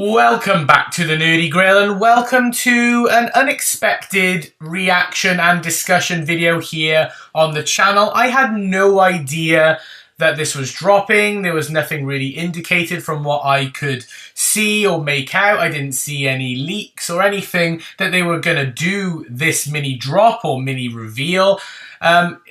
Welcome back to the Nerdy Grill and welcome to an unexpected reaction and discussion video here on the channel. I had no idea that this was dropping. There was nothing really indicated from what I could see or make out. I didn't see any leaks or anything that they were going to do this mini drop or mini reveal.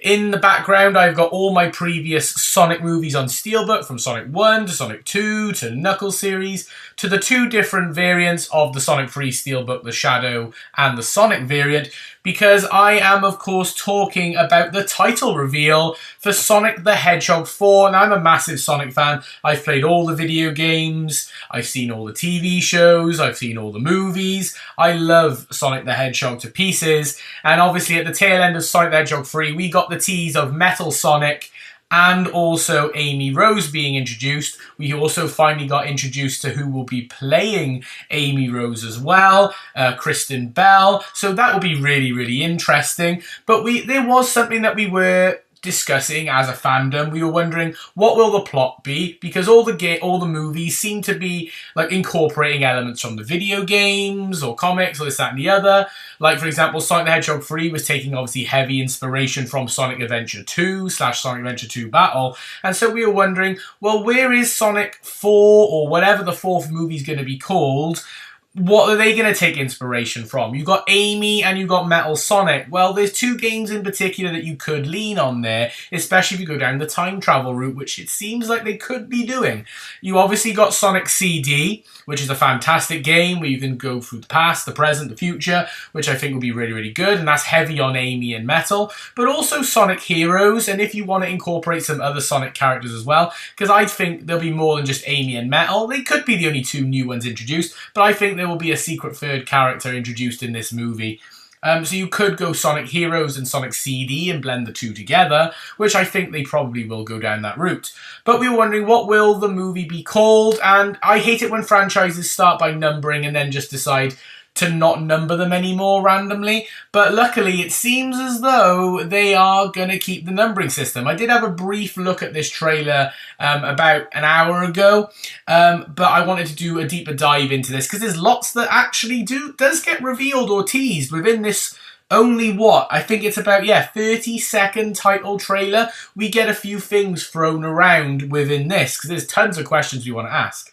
In the background, I've got all my previous Sonic movies on Steelbook, from Sonic 1 to Sonic 2 to Knuckles series, to the two different variants of the Sonic 3 Steelbook, the Shadow and the Sonic variant, because I am, of course, talking about the title reveal for Sonic the Hedgehog 4, and I'm a massive Sonic fan. I've played all the video games, I've seen all the TV shows, I've seen all the movies. I love Sonic the Hedgehog to pieces, and obviously at the tail end of Sonic the Hedgehog 3, we got the tease of Metal Sonic and also Amy Rose being introduced. We also finally got introduced to who will be playing Amy Rose as well, Kristen Bell. So that will be really, really interesting. But there was something that we were discussing as a fandom. We were wondering, what will the plot be? Because all the movies seem to be like incorporating elements from the video games or comics or this, that and the other. Like, for example, Sonic the Hedgehog 3 was taking obviously heavy inspiration from Sonic Adventure 2 / Sonic Adventure 2 Battle. And so we were wondering, well, where is Sonic 4 or whatever the fourth movie is going to be called? What are they going to take inspiration from? You've got Amy and you've got Metal Sonic. Well, there's two games in particular that you could lean on there, especially if you go down the time travel route, which it seems like they could be doing. You obviously got Sonic CD, which is a fantastic game where you can go through the past, the present, the future, which I think will be really, really good, and that's heavy on Amy and Metal. But also Sonic Heroes, and if you want to incorporate some other Sonic characters as well, because I think there'll be more than just Amy and Metal. They could be the only two new ones introduced, but I think there will be a secret third character introduced in this movie. So you could go Sonic Heroes and Sonic CD and blend the two together, which I think they probably will go down that route. But we were wondering, what will the movie be called? And I hate it when franchises start by numbering and then just decide to not number them anymore randomly. But luckily, it seems as though they are going to keep the numbering system. I did have a brief look at this trailer about an hour ago, but I wanted to do a deeper dive into this because there's lots that actually does get revealed or teased within this. Only what? I think it's about, 30-second title trailer. We get a few things thrown around within this because there's tons of questions we want to ask.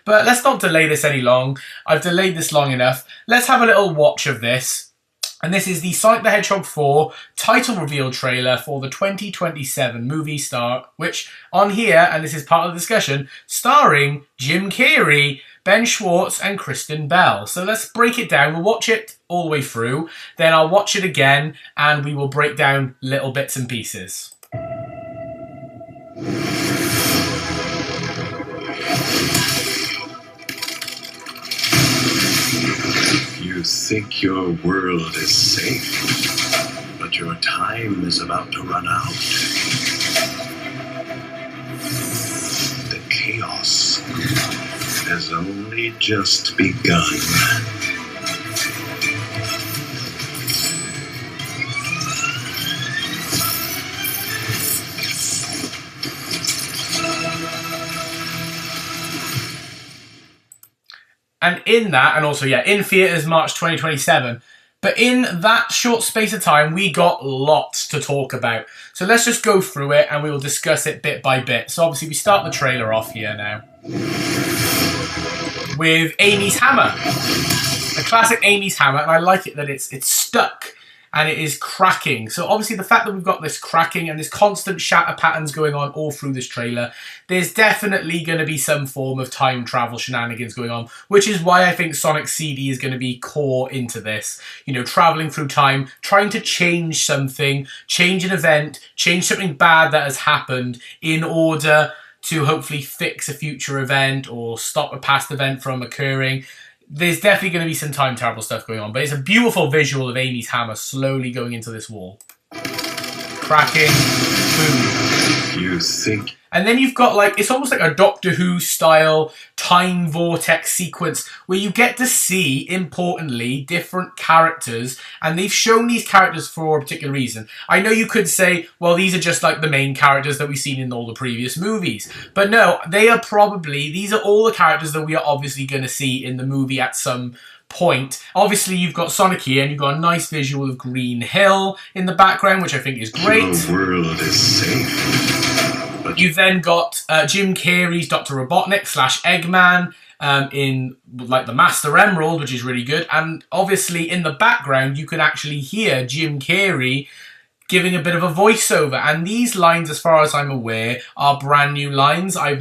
But let's not delay this any long. I've delayed this long enough. Let's have a little watch of this. And this is the Sonic the Hedgehog 4 title reveal trailer for the 2027 movie which on here, and this is part of the discussion, starring Jim Carrey, Ben Schwartz and Kristen Bell. So let's break it down. We'll watch it all the way through. Then I'll watch it again and we will break down little bits and pieces. You think your world is safe, but your time is about to run out. The chaos has only just begun. And in that, and also, in theatres March 2027. But in that short space of time, we got lots to talk about. So let's just go through it and we will discuss it bit by bit. So obviously we start the trailer off here now with Amy's hammer. A classic Amy's hammer, and I like it that it's stuck and it is cracking. So obviously the fact that we've got this cracking and this constant shatter patterns going on all through this trailer, there's definitely going to be some form of time travel shenanigans going on, which is why I think Sonic CD is going to be core into this. You know, traveling through time, trying to change something, change an event, change something bad that has happened in order to hopefully fix a future event or stop a past event from occurring. There's definitely going to be some time travel stuff going on, but it's a beautiful visual of Amy's hammer slowly going into this wall. Cracking. Boom. You you think... And then you've got, like, it's almost like a Doctor Who style time vortex sequence where you get to see, importantly, different characters, and they've shown these characters for a particular reason. I know you could say, well, these are just like the main characters that we've seen in all the previous movies. But no, these are all the characters that we are obviously going to see in the movie at some point. Obviously, you've got Sonic here, and you've got a nice visual of Green Hill in the background, which I think is great. Your world is safe. You've then got Jim Carrey's Dr. Robotnik / Eggman in like the Master Emerald, which is really good. And obviously in the background, you can actually hear Jim Carrey giving a bit of a voiceover. And these lines, as far as I'm aware, are brand new lines. I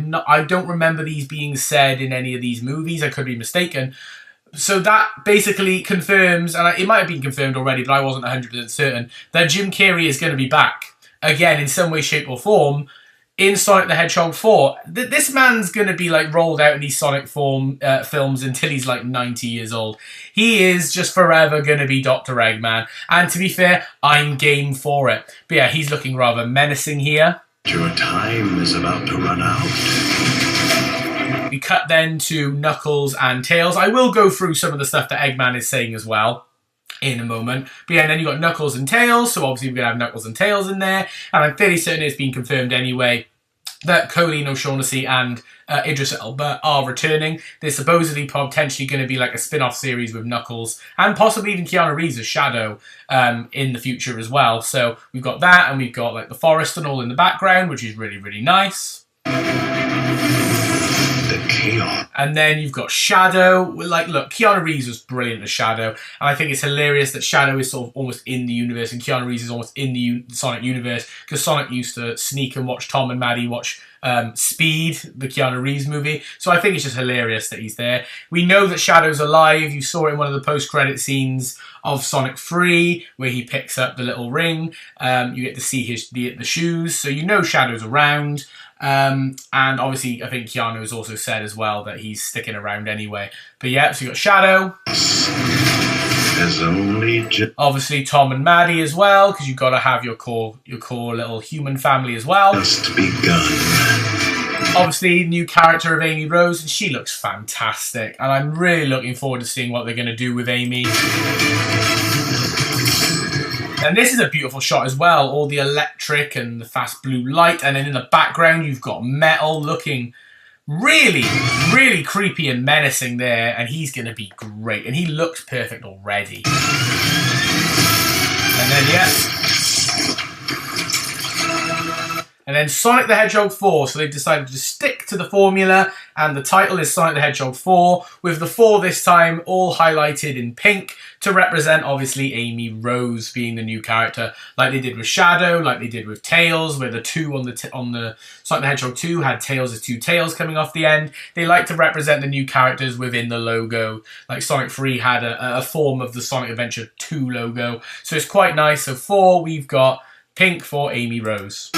don't remember these being said in any of these movies. I could be mistaken. So that basically confirms, and it might have been confirmed already, but I wasn't 100% certain, that Jim Carrey is going to be back again in some way, shape or form in Sonic the Hedgehog 4. This man's going to be like rolled out in these Sonic films until he's like 90 years old. He is just forever going to be Dr. Eggman. And to be fair, I'm game for it. But yeah, he's looking rather menacing here. Your time is about to run out. We cut then to Knuckles and Tails. I will go through some of the stuff that Eggman is saying as well in a moment. But yeah, and then you've got Knuckles and Tails, so obviously we're going to have Knuckles and Tails in there. And I'm fairly certain it's been confirmed anyway that Colleen O'Shaughnessy and Idris Elba are returning. There's supposedly potentially going to be like a spin-off series with Knuckles and possibly even Keanu Reeves as Shadow in the future as well. So we've got that, and we've got like the forest and all in the background, which is really, really nice. And then you've got Shadow. Like, look, Keanu Reeves was brilliant as Shadow. And I think it's hilarious that Shadow is sort of almost in the universe and Keanu Reeves is almost in the Sonic universe, because Sonic used to sneak and watch Tom and Maddie watch Speed, the Keanu Reeves movie. So I think it's just hilarious that he's there. We know that Shadow's alive. You saw it in one of the post-credit scenes of Sonic 3, where he picks up the little ring. You get to see the shoes. So you know Shadow's around. And obviously, I think Keanu has also said as well that he's sticking around anyway. But yeah, so you got Shadow. Obviously, Tom and Maddie as well, because you've got to have your core little human family as well. Just begun. Obviously, new character of Amy Rose, and she looks fantastic. And I'm really looking forward to seeing what they're going to do with Amy. And this is a beautiful shot as well. All the electric and the fast blue light. And then in the background, you've got Metal looking really, really creepy and menacing there. And he's going to be great. And he looks perfect already. And then, yes. And then Sonic the Hedgehog 4. So they've decided to stick to the formula. And the title is Sonic the Hedgehog 4. With the 4 this time all highlighted in pink to represent, obviously, Amy Rose being the new character. Like they did with Shadow, like they did with Tails, where the 2 on the Sonic the Hedgehog 2 had Tails as 2 tails coming off the end. They like to represent the new characters within the logo. Like Sonic 3 had a form of the Sonic Adventure 2 logo. So it's quite nice. So 4, we've got pink for Amy Rose.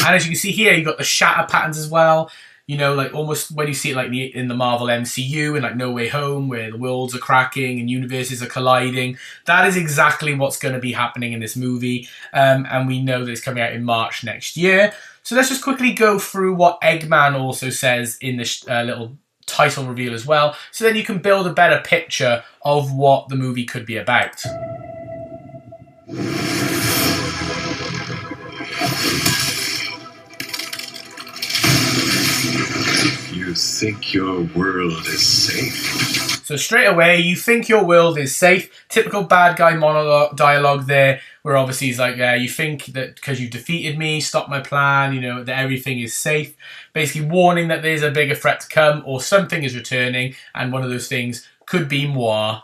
And as you can see here, you've got the shatter patterns as well. You know, like almost when you see it like in the Marvel MCU and like No Way Home, where the worlds are cracking and universes are colliding. That is exactly what's going to be happening in this movie. And we know that it's coming out in March next year. So let's just quickly go through what Eggman also says in this little title reveal as well. So then you can build a better picture of what the movie could be about. You think your world is safe? So straight away, you think your world is safe. Typical bad guy monologue dialogue there, where obviously he's like, you think that because you defeated me, stopped my plan, you know, that everything is safe. Basically warning that there's a bigger threat to come or something is returning, and one of those things could be moi.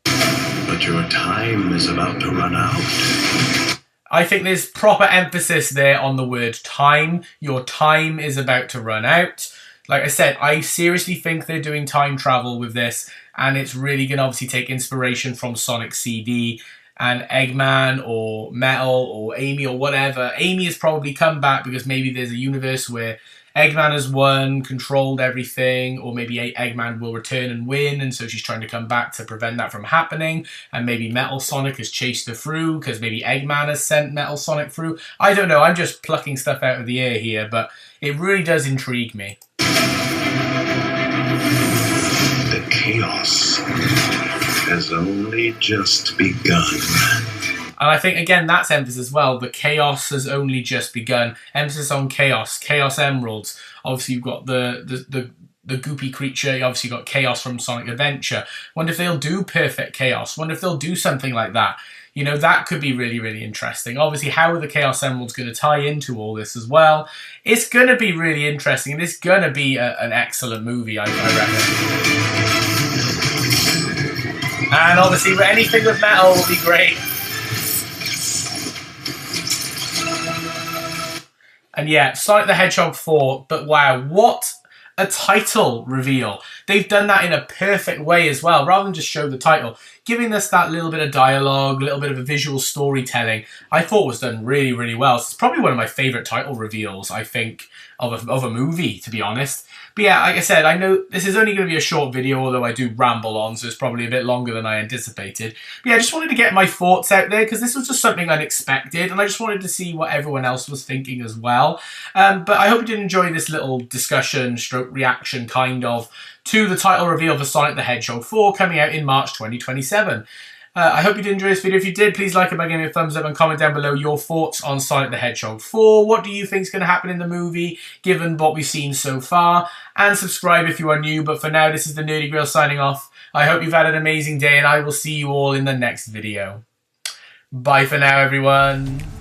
But your time is about to run out. I think there's proper emphasis there on the word time. Your time is about to run out. Like I said, I seriously think they're doing time travel with this, and it's really going to obviously take inspiration from Sonic CD and Eggman or Metal or Amy or whatever. Amy has probably come back because maybe there's a universe where Eggman has won, controlled everything, or maybe Eggman will return and win, and so she's trying to come back to prevent that from happening, and maybe Metal Sonic has chased her through, because maybe Eggman has sent Metal Sonic through. I don't know, I'm just plucking stuff out of the air here, but it really does intrigue me. The chaos has only just begun. And I think, again, that's emphasis as well. The chaos has only just begun. Emphasis on chaos. Chaos emeralds. Obviously, you've got the goopy creature. You obviously got chaos from Sonic Adventure. Wonder if they'll do perfect chaos. Wonder if they'll do something like that. You know, that could be really, really interesting. Obviously, how are the Chaos Emeralds going to tie into all this as well? It's going to be really interesting. And it's going to be an excellent movie, I reckon. And obviously, anything with metal will be great. And yeah, Sonic the Hedgehog 4, but wow, what a title reveal. They've done that in a perfect way as well, rather than just show the title. Giving us that little bit of dialogue, a little bit of a visual storytelling, I thought was done really, really well. It's probably one of my favourite title reveals, I think, of a movie, to be honest. But yeah, like I said, I know this is only going to be a short video, although I do ramble on, so it's probably a bit longer than I anticipated. But yeah, I just wanted to get my thoughts out there, because this was just something unexpected, and I just wanted to see what everyone else was thinking as well. But I hope you did enjoy this little discussion, stroke reaction, kind of, to the title reveal for Sonic the Hedgehog 4, coming out in March 2027. I hope you did enjoy this video. If you did, please like it by giving me a thumbs up and comment down below your thoughts on Sonic the Hedgehog 4. What do you think is going to happen in the movie, given what we've seen so far? And subscribe if you are new. But for now, this is the Nerdy Grill signing off. I hope you've had an amazing day, and I will see you all in the next video. Bye for now, everyone.